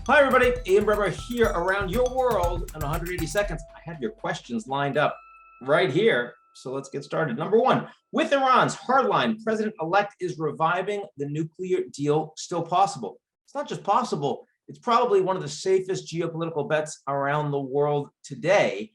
Hi, everybody. Ian Bremmer here around your world in 180 seconds. I have your questions lined up right here. So let's get started. Number one, with Iran's hardline president-elect, is reviving the nuclear deal still possible? It's not just possible. It's probably one of the safest geopolitical bets around the world today,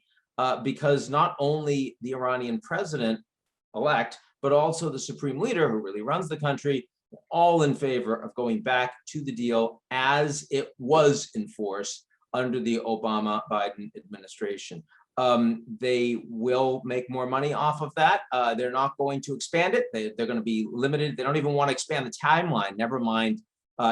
because not only the Iranian president-elect, but also the supreme leader who really runs the country, all in favor of going back to the deal as it was in force under the Obama-Biden administration. They will make more money off of that. They're not going to expand it. They're going to be limited. They don't even want to expand the timeline, never mind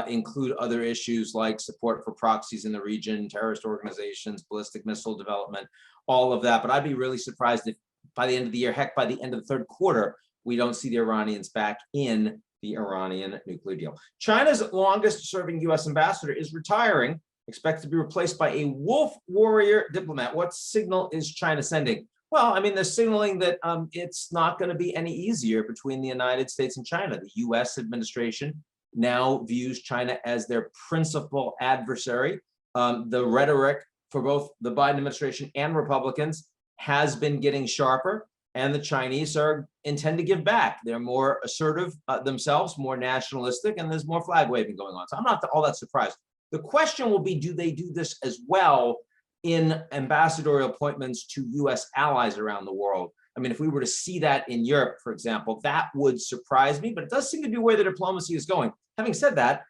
include other issues like support for proxies in the region, terrorist organizations, ballistic missile development, all of that. But I'd be really surprised if by the end of the year, heck, by the end of the third quarter, we don't see the Iranians back in the Iranian nuclear deal. China's longest serving US ambassador is retiring, expected to be replaced by a wolf warrior diplomat. What signal is China sending? Well, I mean, they're signaling that it's not going to be any easier between the United States and China. The US administration now views China as their principal adversary. The rhetoric for both the Biden administration and Republicans has been getting sharper, and the Chinese intend to give back. They're more assertive themselves, more nationalistic, and there's more flag waving going on. So I'm not all that surprised. The question will be, do they do this as well in ambassadorial appointments to US allies around the world? I mean, if we were to see that in Europe, for example, that would surprise me, but it does seem to be where the diplomacy is going. Having said that,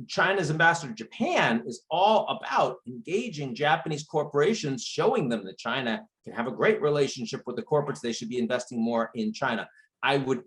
China's ambassador to Japan is all about engaging Japanese corporations, showing them that China can have a great relationship with the corporates. They should be investing more in China. I would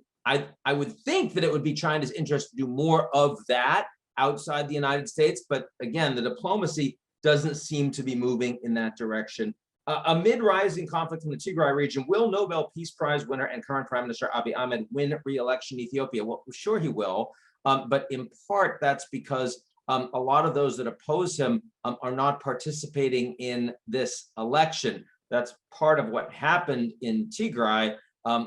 think that it would be China's interest to do more of that outside the United States. But again, the diplomacy doesn't seem to be moving in that direction. Amid rising conflict in the Tigray region, will Nobel Peace Prize winner and current Prime Minister Abiy Ahmed win re-election in Ethiopia? Well, sure he will. But in part, that's because a lot of those that oppose him are not participating in this election. That's part of what happened in Tigray,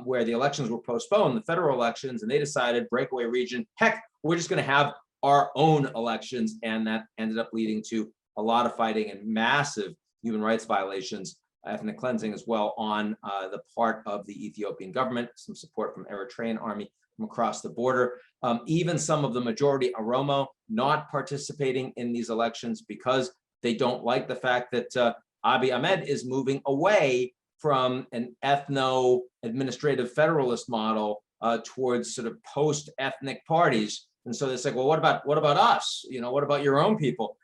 where the elections were postponed, the federal elections, and they decided, breakaway region, heck, we're just going to have our own elections. And that ended up leading to a lot of fighting and massive human rights violations, ethnic cleansing as well on the part of the Ethiopian government, some support from Eritrean army from across the border. Even some of the majority Oromo not participating in these elections because they don't like the fact that Abiy Ahmed is moving away from an ethno-administrative federalist model towards sort of post-ethnic parties. And so they say, well, what about us? You know, what about your own people?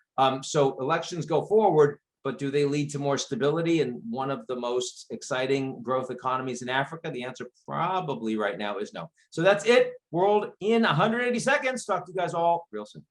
So elections go forward, but do they lead to more stability in one of the most exciting growth economies in Africa? The answer probably right now is no. So that's it. World in 180 seconds. Talk to you guys all real soon.